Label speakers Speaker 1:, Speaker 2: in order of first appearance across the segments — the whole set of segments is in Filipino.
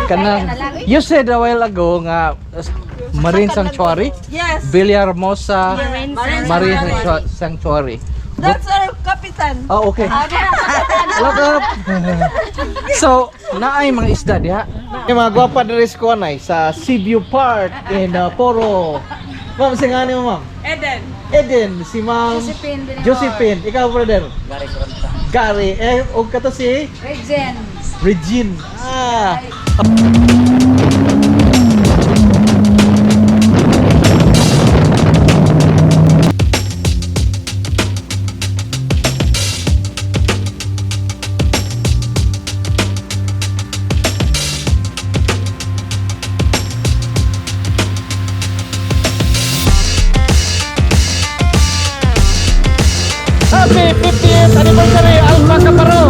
Speaker 1: Kanang, you said a while ago nga Marine Sanctuary?
Speaker 2: Yes.
Speaker 1: Villahermosa Marine Sanctuary.
Speaker 2: That's our kapitan.
Speaker 1: Oh, okay. Look. So, naay mga isda diha. Yung mga gwapa diri sa kuanay sa Seaview Park in Poro. Ma'am, singani mo, ma'am? Eden, si Ma'am Josephine. Ikaw, brother? Gary. Og kato si Regine. Ah. Happy 50th anniversary Alpha Caparo.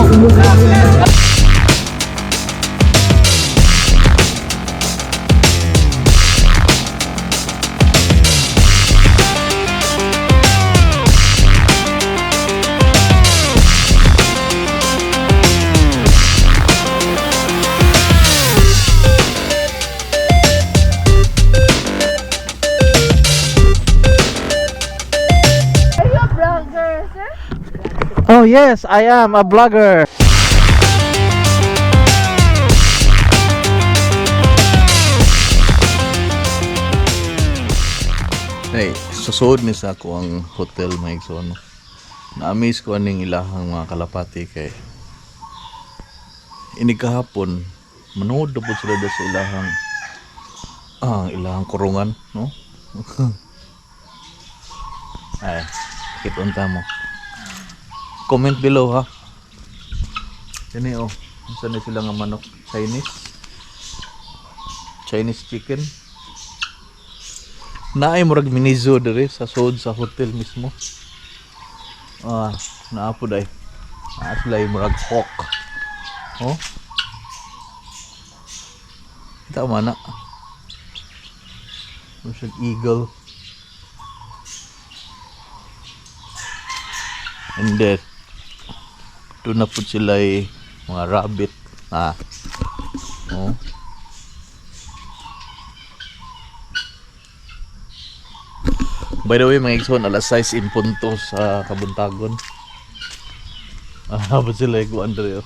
Speaker 1: Oh yes, I am a vlogger. Hey, susod ni sa ako ang hotel mga igsoon. Na-amaze ko aning ilahang mga kalapati kay ini kahapon manood na po sila sa ilahang kurungan, no? Ay, kitunta mo. Comment below ha. Yan oh. Saan na sila nga manok? Chinese chicken. Naay murag minizo dere sa sod sa hotel mismo. Naapo day. Naaslay murag hawk. Oh. Kita mana? Murag eagle. And then doon na po sila mga rabbit. Oh. By the way mga igsoon, alas 6 in punto sa Kabuntagon. Ba sila iguan dere.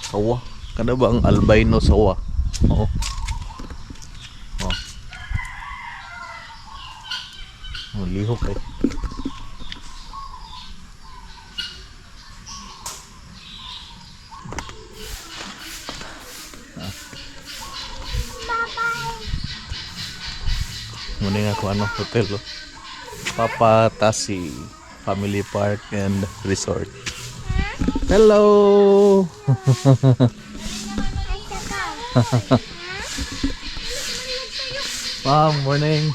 Speaker 1: Sawa. Kada ba ang albino sawa? Oh. Oh. Oh, lihok eh. Muna nga kung anong hotel Papa Tassi Family Park and Resort. Hello. Morning.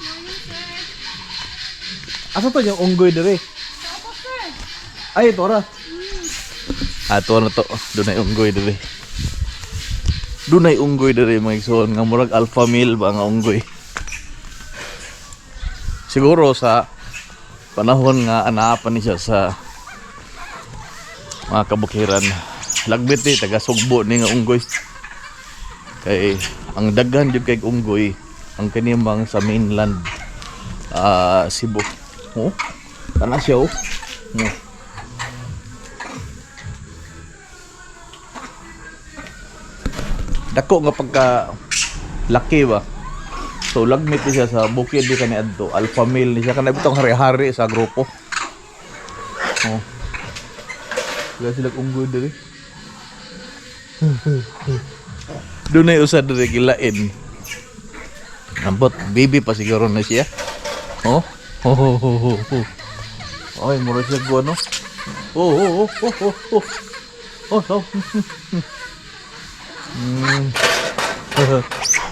Speaker 1: Asa to yung unggoy dire? Ay, ito ra. Ito na to. Doon ay unggoy dire. Doon ay unggoy dire mga igsoon. Nga murag alpha male ba nga unggoy? Siguro sa panahon nga anaapan niya sa mga kabukiran. Lagbit taga Sugbo ni nga unggoy. Kay ang daghan jud kay unggoy ang kanimang sa mainland Cebu. Oh, kana siya oh. Dako nga pagka laki ba. So lagmit siya sa bukid di kani adto. Alpha male ni siya kana bitong hari-hari sa grupo. Oh. Sila unggoy diri. Dunay usad diri gilain. Ambot baby pa siguro na siya. Oh. Ay, mura siya go no. Oh.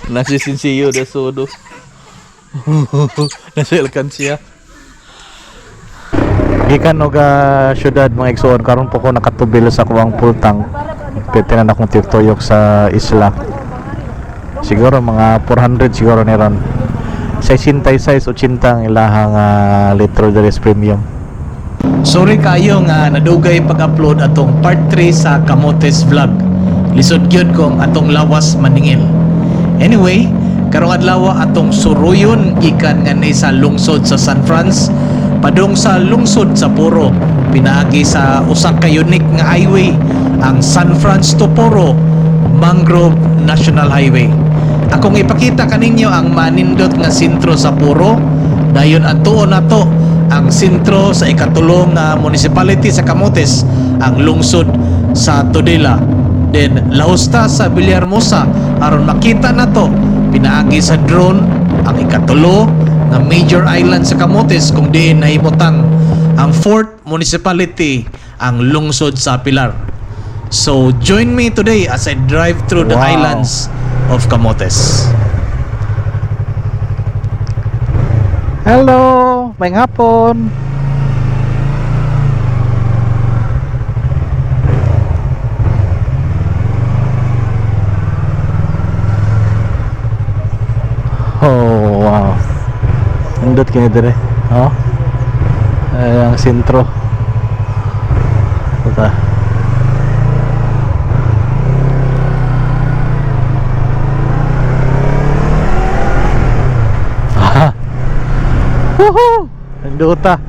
Speaker 1: Nasisinsiyo da sodo. Nasilkan siya. Gikan og syudad mga igsoon karon po ko nakatubil sa kuwang pultang. Pitinan akong tirtoyok sa isla. Siguro mga 400 siguro ni ron. 66-80 ang ilahang litro deres premium. Sorry kayo nga nadugay pag-upload atong part 3 sa Kamotes vlog.
Speaker 3: lisod gyud kong atong lawas maningil. Anyway, karong adlaw atong suruyon gikan nga ni sa lungsod sa San Franz padung sa lungsod sa Poro, pinaagi sa usa ka unique nga highway, ang San Franz to Poro Mangrove National Highway. Akong ipakita kaninyo ang manindot nga sentro sa Poro, dayon adtuon nato ang sentro sa ikatulong nga municipality sa Camotes, ang lungsod sa Tudela. Then lausta sa Villahermosa aron makita nato pinaagi sa drone ang ikatulo nga major island sa Camotes kung diin nahimutang ang 4th municipality, ang lungsod sa Pilar. So join me today as I drive through the
Speaker 1: Wow.
Speaker 3: islands of Camotes.
Speaker 1: Hello, maayong hapon. Oh, wow. Nandot kini dire. Oh. Ang sentro. Ito. Woohoo! Nandot ta.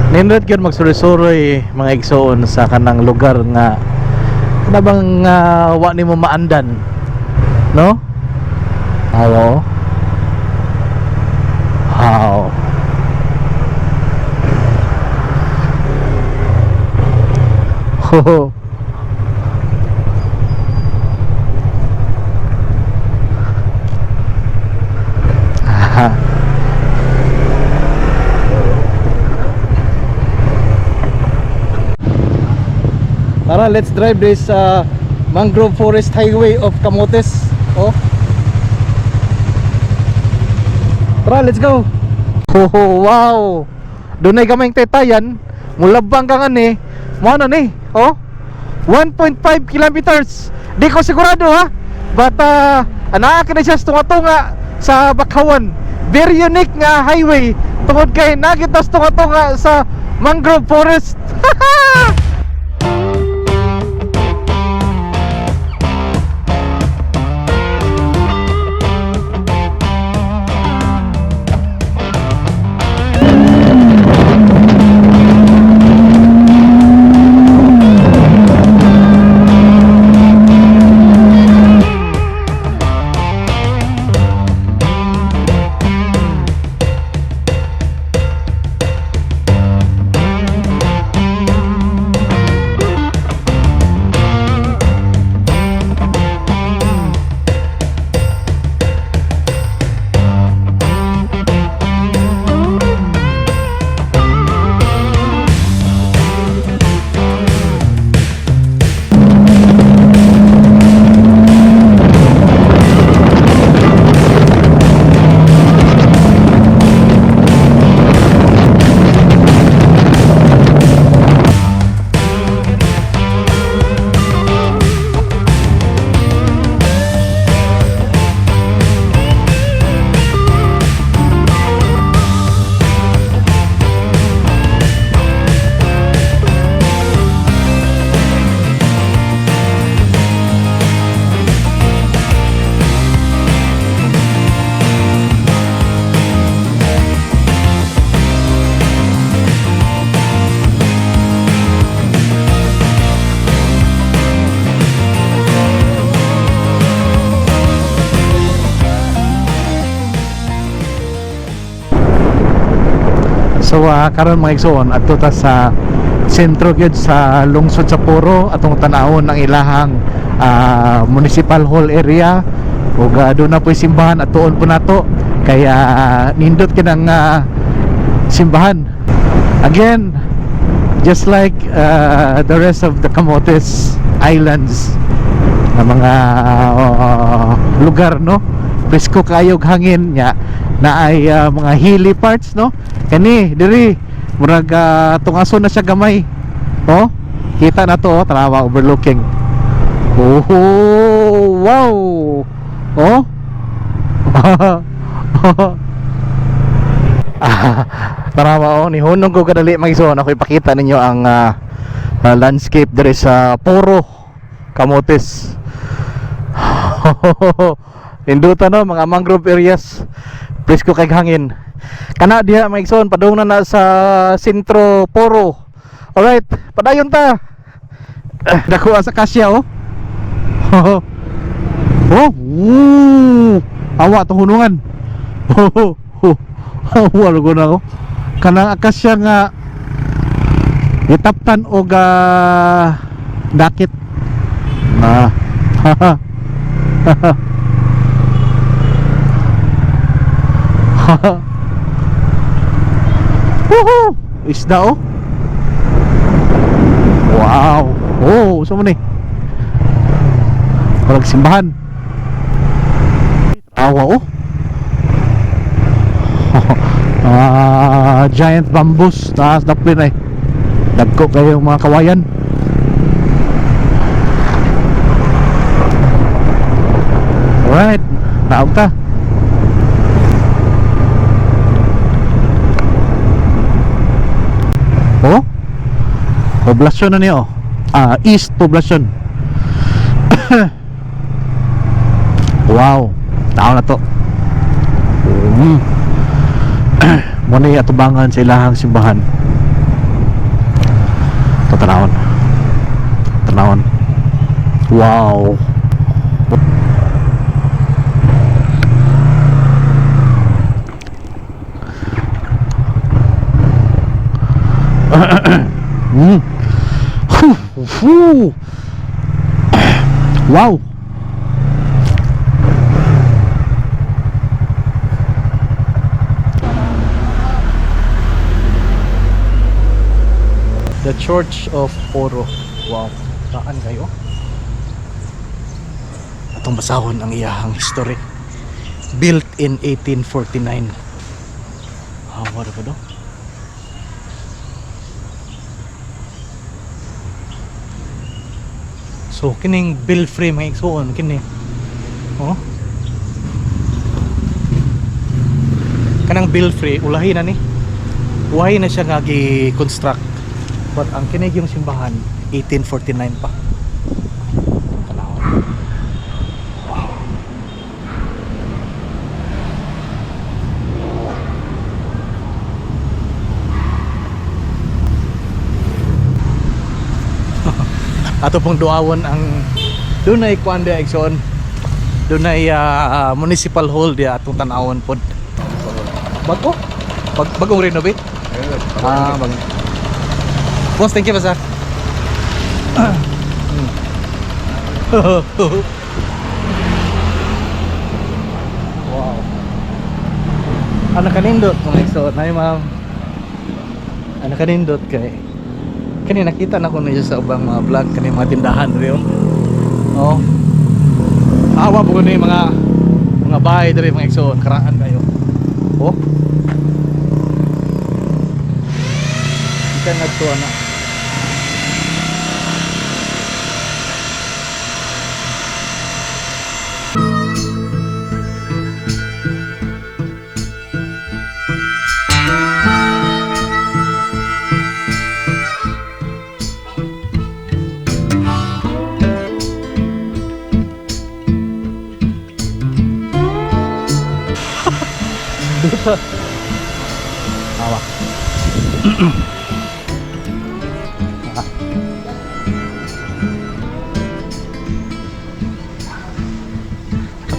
Speaker 1: Nindot gyud magsuroy-suroy mga igsoon sa kanang lugar nga kana bang wa nimo maandan. No? Hello. Wow. Ho. Aha. Tara, let's drive this Mangrove Forest Highway of Camotes. Oh. Tara, let's go. Oh, wow. Dunay kamay tetayan, mulabang ka nga ni. Mo ano ni? Oh. 1.5 kilometers. Di ko sigurado ha. But anaa ka na siya tunga-tunga sa Bakawan. Very unique nga highway. Tungod kay nagitas tunga-tunga sa Mangrove Forest. So karon mga igsoon adto ta sa sentro gyud sa lungsod sa Poro atong tan-awon ang ilahang municipal hall area ug doon na po'y simbahan atuon po nato kaya nindot kinang simbahan again just like the rest of the Camotes Islands na mga lugar no presko kayo hangin nya na ay mga hilly parts no kani diri murag tungason na siya gamay oh kita na to oh, tanawa overlooking oh wow oh tanawa oh ni hunong ko kadali magison ako ipakita ninyo ang landscape diri sa Poro kamotes. Indutan no mga mangrove areas. Presko kay hangin. Kana diha maigsoon padung na sa sentro Poro. Alright, padayon ta. Dako sa kasya oh. Oh, awa to hunungan. Wala ko na ako. Kanang akasya nga gitaptan og dakit. Woohoo! Isda oh. Wow. Oh, sama ni. Walang simbahan. Awa oh. Giant bamboos taas daplin ay. Dagko kayo mga kawayan. Alright, naog ta. Oh, poblasyon na niyo. East poblasyon. Wow, tao na to. Muna yung atubangan sa ilahang simbahan. Ito tanawon. Tanawon. Wow. Wow. The Church of Poro. Wow. Saan kayo? Atong basahon ang iyahang history. Built in 1849. What ba do? So kining belfry mga igsoon kini. Oh. Kanang belfry ulahi na ni. Uwahi na siya nga gi-construct. But ang kinig yung simbahan 1849 pa. Wow. Ato pong duawon ang dunay kuan dia igsoon. Dunay municipal hall dia atong tan-awon pod. Bago? Bagong renovate? Bagong. Boss, thank you ba sir? Wow. Ano kanindot mga igsoon? Ay ma'am. Ano kanindot kay kani nakita na ko na sa ubang mga vlog kani mga tindahan rio. Oh. Awa po ni mga bahay diri mga igsoon, karaan kayo. Oh. Kita ngadto ana. Awa.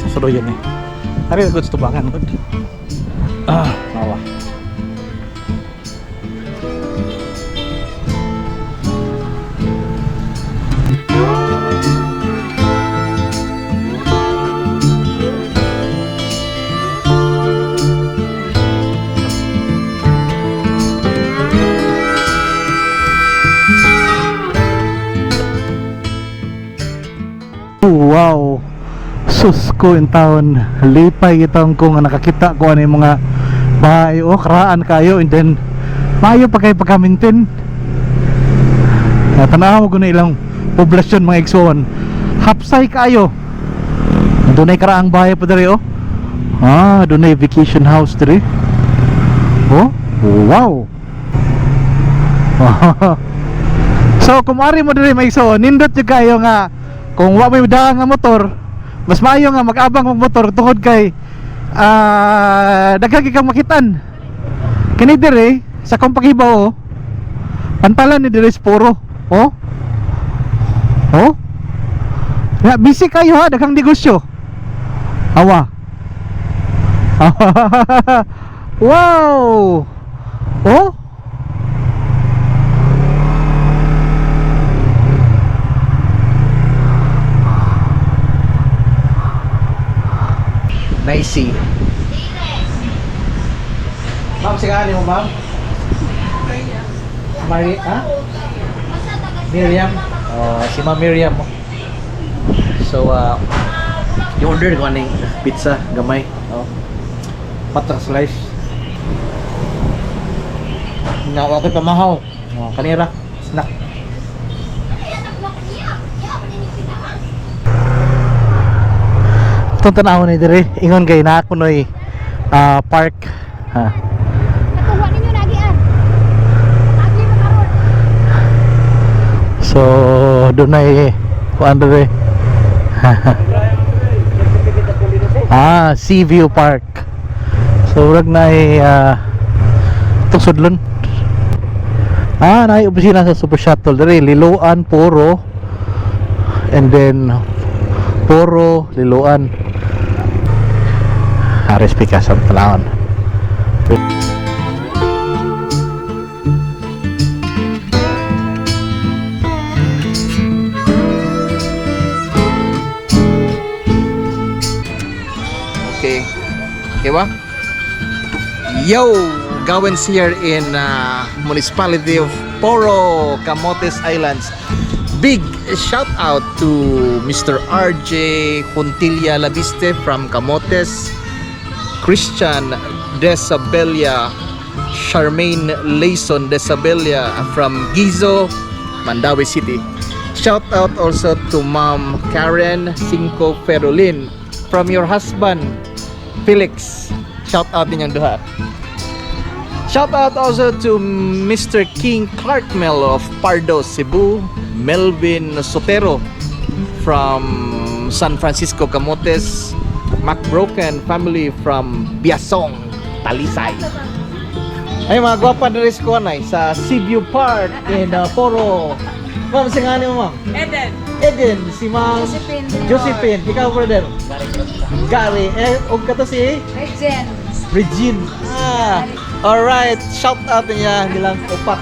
Speaker 1: Suruh yan eh. Hari gusto tubangan ko. Awa. Wow. Sus ko in town. Lipay itong kung nakakita ko ano yung mga bahay o karaan kayo and then mayo pa kayo pagkamintin. Tanaw ko na ilang poblasyon mga igsoon. Hapsay kayo. Dunay karaang bahay pa diri oh. Dunay vacation house diri. Oh, wow. So kumari mo diri mga igsoon, nindot jud kayo nga
Speaker 4: kung wa may daan nga motor, mas maayo nga mag-abang ang motor tungod kay daghang kang makitan. Kini dire sa kong pakibaw, pantalan ni dire puro. Oh. Oh. Ya, busy kayo ha, daghang negosyo. Awa. Wow. Oh.
Speaker 1: Nice. Ma'am, singahan mo, ma'am? Mary, ha? Miriam. Oh, si Ma'am Miriam. So, i-order ko aning pizza, gamay. Oh. Patak slice. Nawa ko pamahaw. Oh, kanira, snack.
Speaker 4: Itong tanaw ni dire, ingon kay na ako noy park. Ha.
Speaker 5: Natuwa ninyo lagi lagi makaroon.
Speaker 4: So, doon ay kuan dire. Sea View Park. So, urag na ay itong sudlon. Na opisina sa Super Shuttle dire, Liloan, Poro, and then Poro, Liloan. Haris pikas ang talaon.
Speaker 1: Okay. Okay ba? Yo! Gawins here in municipality of Poro, Camotes Islands. Big shout out to Mr. RJ Juntilla Labiste from Camotes, Christian Desabella, Charmaine Layson Desabella from Gizo, Mandawi City. Shout out also to Ma'am Karen Cinco Ferolin from your husband Felix. Shout out ninyong duha. Shout out also to Mr. King Clark Mel of Pardo, Cebu, Melvin Sotero from San Francisco, Camotes, MacBroken family from Biasong, Talisay. Ay mga gwapa na rin ko sa Seaview Park in Poro. Ma'am, singani mo, ma'am? Eden, si Ma'am Josephine. Ikaw, brother? Gary. Og ka to si? Regine. Alright, shout out niya nilang upat.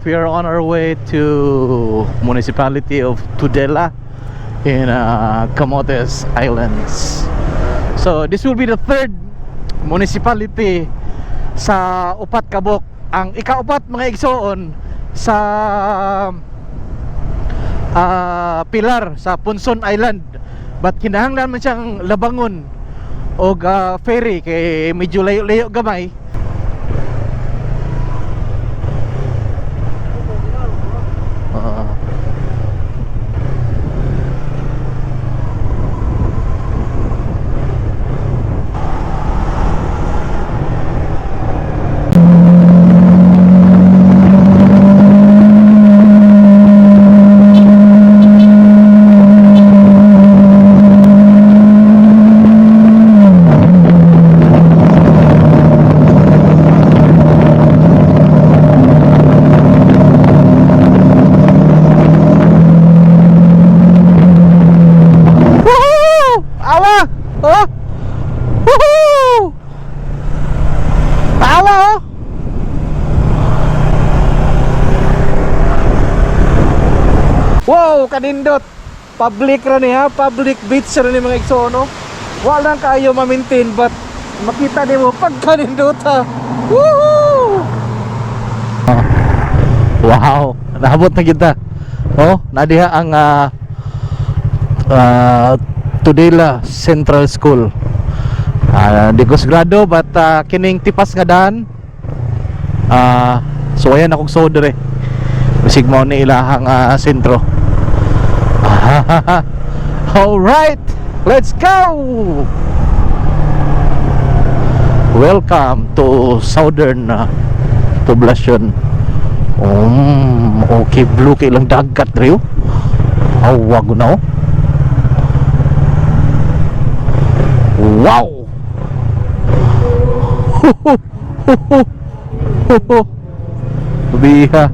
Speaker 4: We are on our way to municipality of Tudela in Camotes Islands. So this will be the third municipality sa upat kabok. Ang ikaupat mga igsoon sa Pilar sa Punson Island. But kinahanglan man siyang labangon o ferry kay medyo layo-layo gamay.
Speaker 1: kanindot. Public ra ni ha, public beach ra ni mga igsoon no. Wala kayo ma-maintain but makita nimo pag kanindot ha. Woohoo!
Speaker 4: Wow, naabot na kita. Oh, nadiha ang Tudela Central School. Di ko sigurado but kining tipas nga daan. So ayan akong sodre. Bisig mo ni ilahang sentro. Alright, let's go! Welcome to Southern Poblacion. Okay, blue kay lang dagat rin. Wag na oh. Wow! Biha.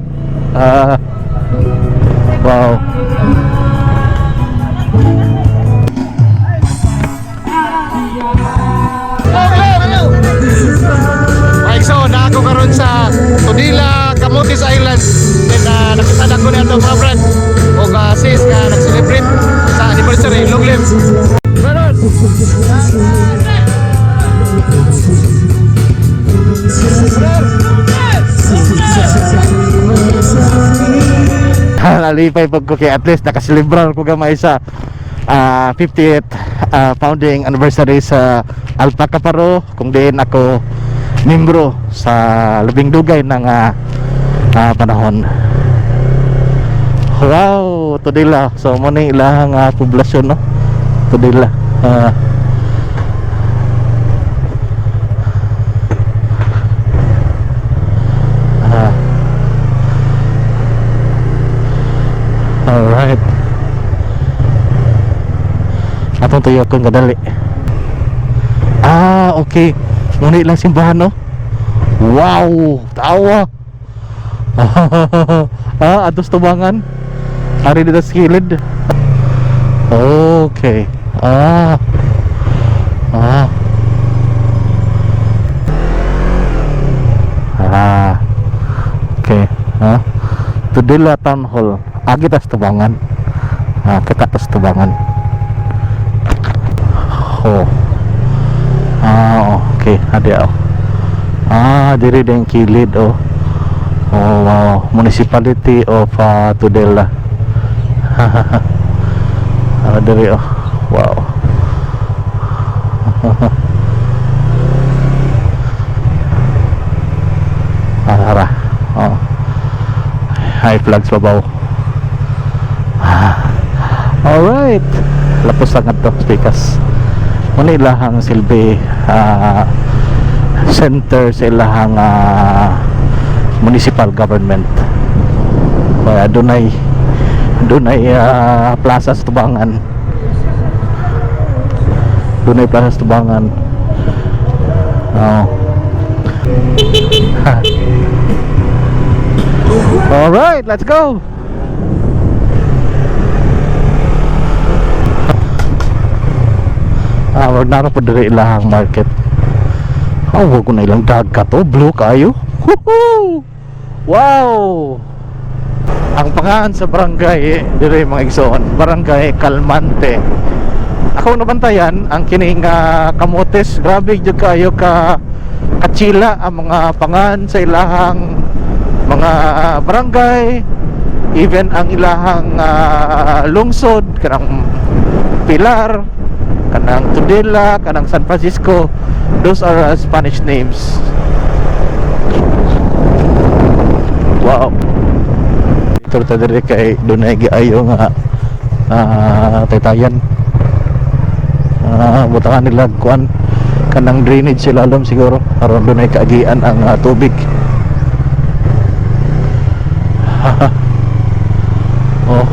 Speaker 4: Wow.
Speaker 1: Like so, na ako karon sa Tudela, Camotes Island. Then nakita ko niya itong mga brand o sis nga nag-celebrate sa anniversary, long live.
Speaker 4: Nalipay pag ko kay at least nakasilibrar ko gamay sa 50th founding anniversary sa Alpaca Paro, kung din ako membro sa labing dugay ng panahon. Wow, Tudela. So mo ni ilahang poblasyon no. Tudela. Alright. Atong tuyo kung kadali. Okay. Ngunit lang simbahan no. Wow, tawa. Atos tubangan. Ari dito sa kilid. Okay. Okay. Tudela Town Hall. Agi tas tubangan. Kita tas tubangan. Oh. Okay, ada diri deng kilid oh. Oh wow, Municipality of Tudela. Diri oh. Wow. Oh. High flags babaw. Alright. Lapos sangat to speakers. Muna ilahang silbi center sa ilahang municipal government. Kaya dunay plaza sa tubangan. Dunay plaza sa tubangan. Alright, let's go. Wag na po diri ilahang market. Wag ko na ilang dagat oh, blue kayo. Woohoo! Wow! Ang pangalan sa barangay diri mga igsoon, Barangay Calmante. Ako nabantayan ang kining Camotes. Grabe jud kayo kachila ang mga pangalan sa ilahang mga barangay, even ang ilahang lungsod kanang Pilar, kanang Tudela, kanang San Francisco. Those are Spanish names. Wow. Ito tadiri kay dunay giayo nga taytayan. Butangan nila kuan kanang drainage sila alam siguro aron dunay kaagian ang tubig. Oh.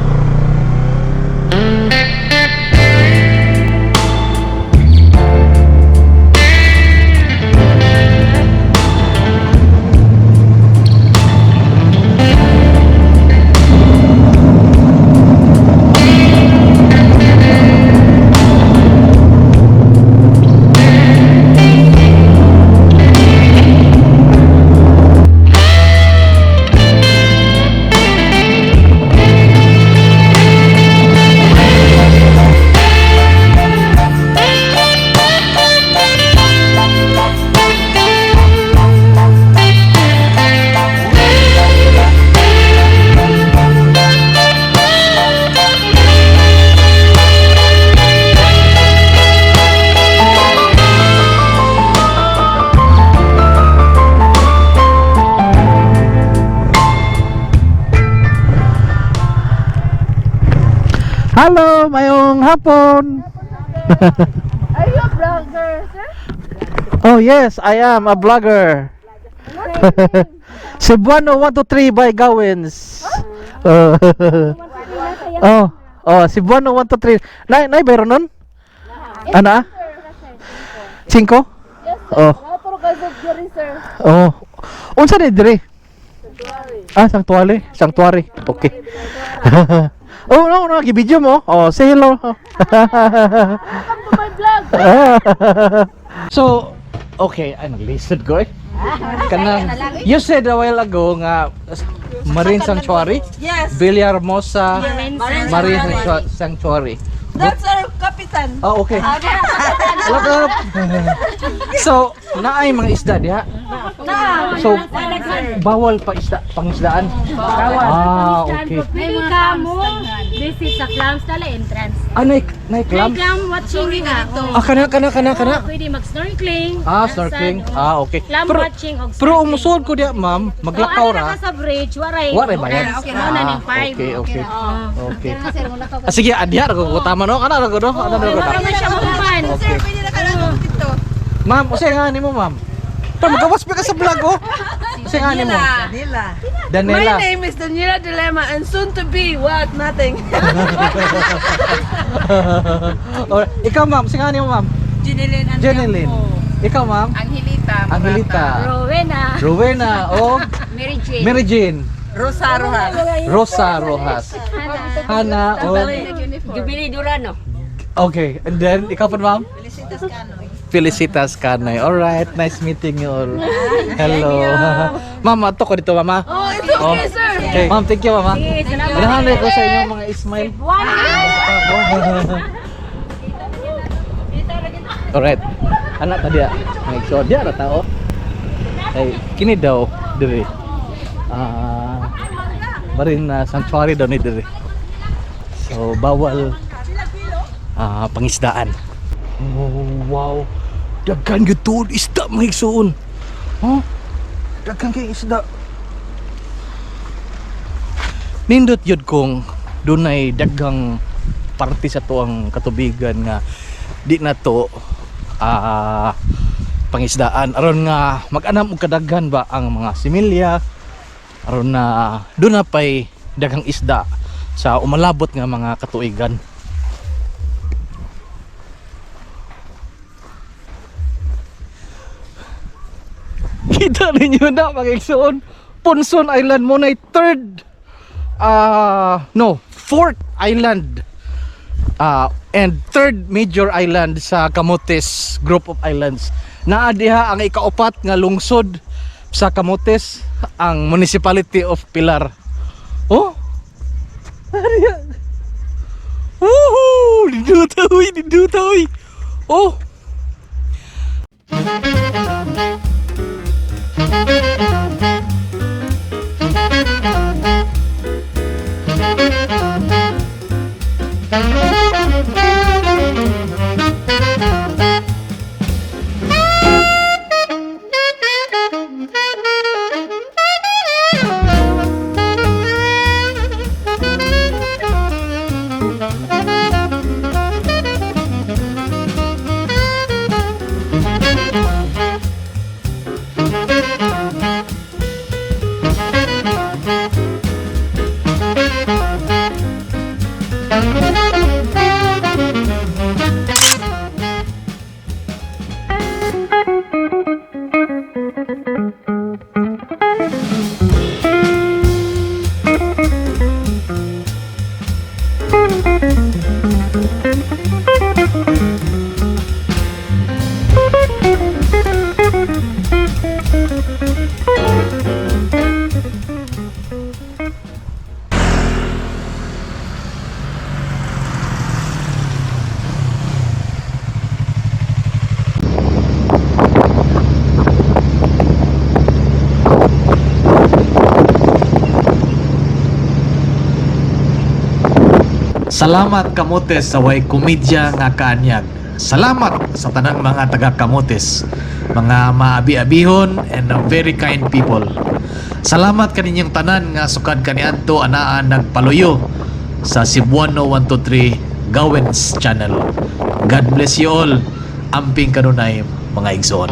Speaker 4: mayong hapon.
Speaker 2: Are you a vlogger, sir?
Speaker 4: Oh yes, I am a vlogger. Cebuano 123 by Gawins. Oh, Cebuano 123. Nay bayron nun? Ana? 5? Oh.
Speaker 2: Naturo ka sa jury, sir.
Speaker 4: Oh. Unsa ni dire? Sanctuary. Okay. Oh, no, gibidyo mo. Oh, say hello.
Speaker 2: My vlog.
Speaker 1: So, okay, ay nag-listed ko eh. Kanang, you said a while ago nga Marine Sanctuary,
Speaker 2: Yes.
Speaker 1: Villahermosa Marine Sanctuary.
Speaker 2: That's our kapitan.
Speaker 1: Oh, okay. Look. So, naay mga isda diha. So, bawal pa pangisdaan. Ah, okay.
Speaker 5: Maybe ka mo visit sa clams tala entrance.
Speaker 1: Nay clam.
Speaker 5: Clam watching nga.
Speaker 1: Kana.
Speaker 5: Pwede mag-snorkeling.
Speaker 1: Snorkeling. Okay.
Speaker 5: Clam watching og
Speaker 1: Pero umusul ko diha, ma'am, maglakaw ra.
Speaker 5: sa bridge, waray.
Speaker 1: Waray bayad.
Speaker 5: Okay, na ning 5.
Speaker 1: Okay. Sige, adya ko tama no. Kana ra ko do. Ano ra ko.
Speaker 5: Wala man siya mahuman.
Speaker 2: Sir, pwede na ka lang dito.
Speaker 1: Ma'am, usay nga nimo, ma'am. Pero magawas pa ka sa vlog oh. Usay nga nimo. Daniela.
Speaker 2: My name is Daniela Dilemma and soon to be what? Nothing.
Speaker 1: Alright. Ikaw, ma'am, usay nga nimo, ma'am. Jeneline. Ikaw, ma'am. Angelita. Rowena. Oh. Mary Jane.
Speaker 2: Rosa
Speaker 1: Rojas. Hana. Oh.
Speaker 5: Jubilee Durano.
Speaker 1: Okay. And then, ikaw pa, ma'am? Felicitas Canoy. Alright, nice meeting you all. Hello. Mama, to ko dito, mama.
Speaker 2: Oh, it's okay, sir.
Speaker 1: Okay. Ma'am, thank you, mama. Ganahan ko sa inyo mga smile. Alright. Anak tadi ya. May so dia ada tao. Ay, kini daw dire. Marine Sanctuary daw ni dire. So bawal pangisdaan. Oh, wow. Daghan gitu isda mga igsoon. Oh. Daghan kay isda. Nindot yun kung dunay daghang parte sa tuang katubigan nga di na to pangisdaan aron nga mag-anam og kadaghan ba ang mga similya aron na doon na pay daghang isda sa umalabot nga mga katuigan. Kita ninyo na mga igsoon, Punson Island mo na fourth island and third major island sa Camotes group of islands. Naa diha ang ikaupat nga lungsod sa Camotes, ang municipality of Pilar. Oh, woohoo! Didutawi. Oh.
Speaker 3: Salamat Camotes sa way komedya nga kaanyag. Salamat sa tanang mga taga Camotes, mga maabi-abihon and very kind people. Salamat kaninyong tanan nga sukad kaniadto anaan nagpaluyo sa Cebuano 123 Gawens Channel. God bless you all. Amping kanunay mga igsoon.